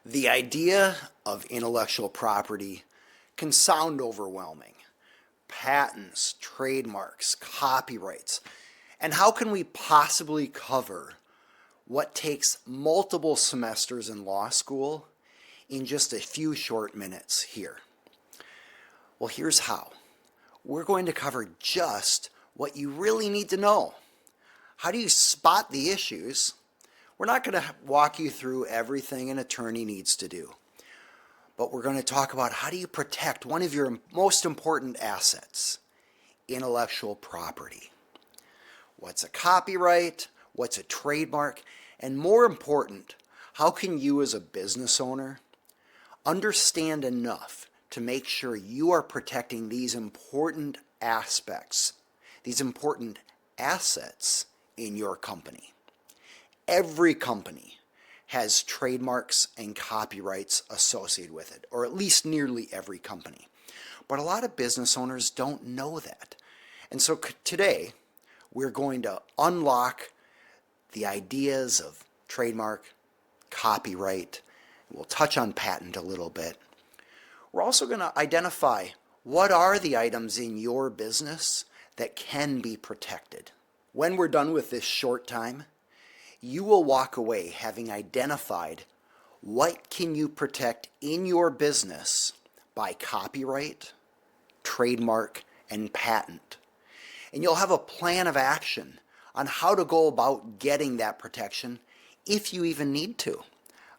The idea of intellectual property can sound overwhelming. Patents, trademarks, copyrights, and how can we possibly cover what takes multiple semesters in law school in just a few short minutes here? Well, here's how. We're going to cover just what you really need to know. How do you spot the issues? We're not going to walk you through everything an attorney needs to do, but we're going to talk about how do you protect one of your most important assets, intellectual property. What's a copyright? What's a trademark? And more important, how can you as a business owner understand enough to make sure you are protecting these important aspects, these important assets in your company? Every company has trademarks and copyrights associated with it, or at least nearly every company. But a lot of business owners don't know that. And so today, we're going to unlock the ideas of trademark, copyright. We'll touch on patent a little bit. We're also going to identify what are the items in your business that can be protected. When we're done with this short time, you will walk away having identified what can you protect in your business by copyright, trademark, and patent. And you'll have a plan of action on how to go about getting that protection if you even need to.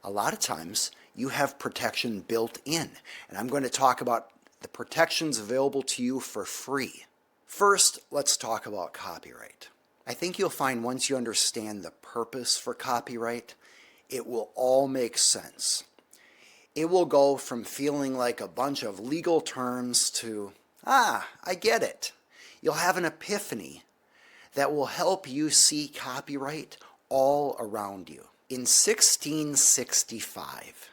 A lot of times you have protection built in, and I'm going to talk about the protections available to you for free. First, let's talk about copyright. I think you'll find once you understand the purpose for copyright, it will all make sense. It will go from feeling like a bunch of legal terms to, I get it. You'll have an epiphany that will help you see copyright all around you. In 1665,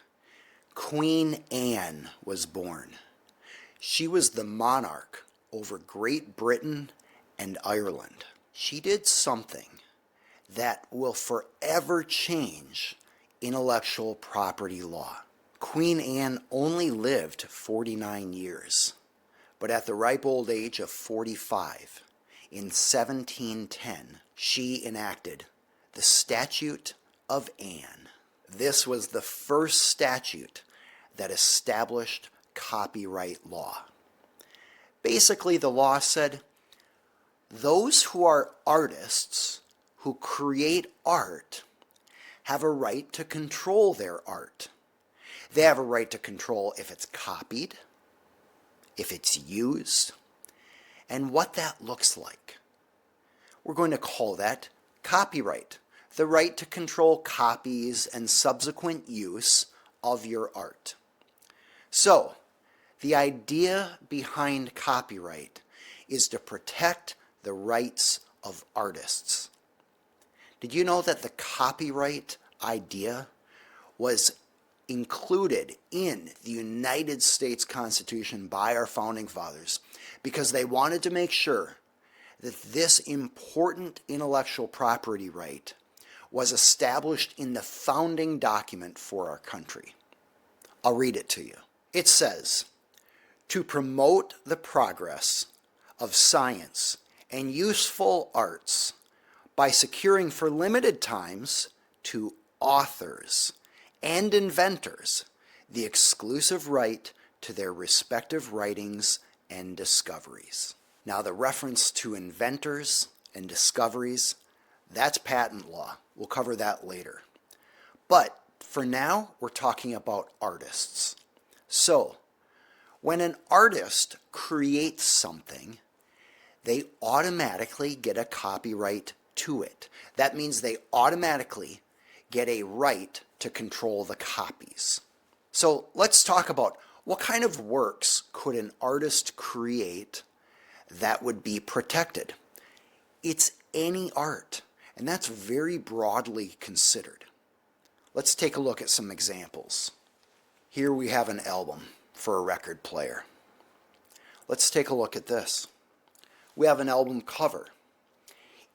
Queen Anne was born. She was the monarch over Great Britain and Ireland. She did something that will forever change intellectual property law. Queen Anne only lived 49 years, but at the ripe old age of 45, in 1710, she enacted the Statute of Anne. This was the first statute that established copyright law. Basically, the law said, those who are artists, who create art, have a right to control their art. They have a right to control if it's copied, if it's used, and what that looks like. We're going to call that copyright, the right to control copies and subsequent use of your art. So, the idea behind copyright is to protect the rights of artists. Did you know that the copyright idea was included in the United States Constitution by our founding fathers because they wanted to make sure that this important intellectual property right was established in the founding document for our country? I'll read it to you. It says, to promote the progress of science and useful arts by securing for limited times to authors and inventors the exclusive right to their respective writings and discoveries. Now, the reference to inventors and discoveries, that's patent law. We'll cover that later. But for now, we're talking about artists. So, when an artist creates something, they automatically get a copyright to it. That means they automatically get a right to control the copies. So let's talk about what kind of works could an artist create that would be protected. It's any art, and that's very broadly considered. Let's take a look at some examples. Here we have an album for a record player. Let's take a look at this. We have an album cover.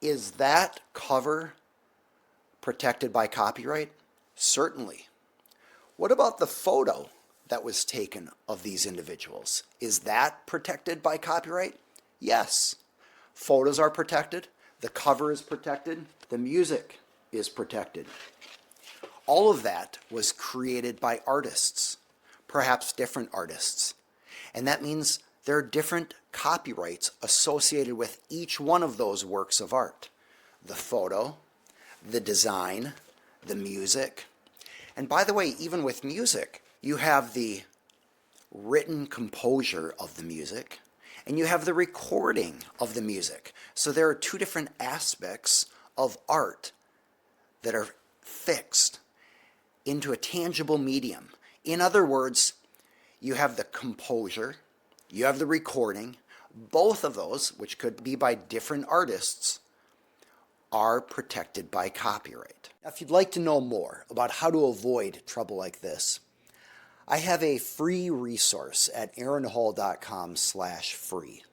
Is that cover protected by copyright? Certainly. What about the photo that was taken of these individuals? Is that protected by copyright? Yes. Photos are protected, the cover is protected, the music is protected. All of that was created by artists, perhaps different artists. And that means there are different copyrights associated with each one of those works of art. The photo, the design, the music. And by the way, even with music, you have the written composure of the music, and you have the recording of the music. So there are two different aspects of art that are fixed into a tangible medium. In other words, you have the composure, you have the recording. Both of those, which could be by different artists, are protected by copyright. Now, if you'd like to know more about how to avoid trouble like this, I have a free resource at aaronhall.com/free.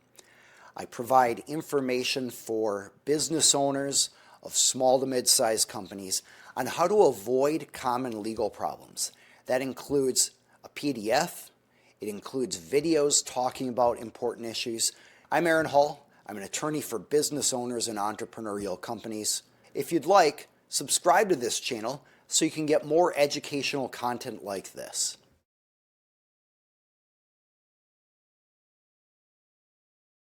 I provide information for business owners of small to mid-sized companies on how to avoid common legal problems. That includes a PDF, it includes videos talking about important issues. I'm Aaron Hall. I'm an attorney for business owners and entrepreneurial companies. If you'd like, subscribe to this channel so you can get more educational content like this.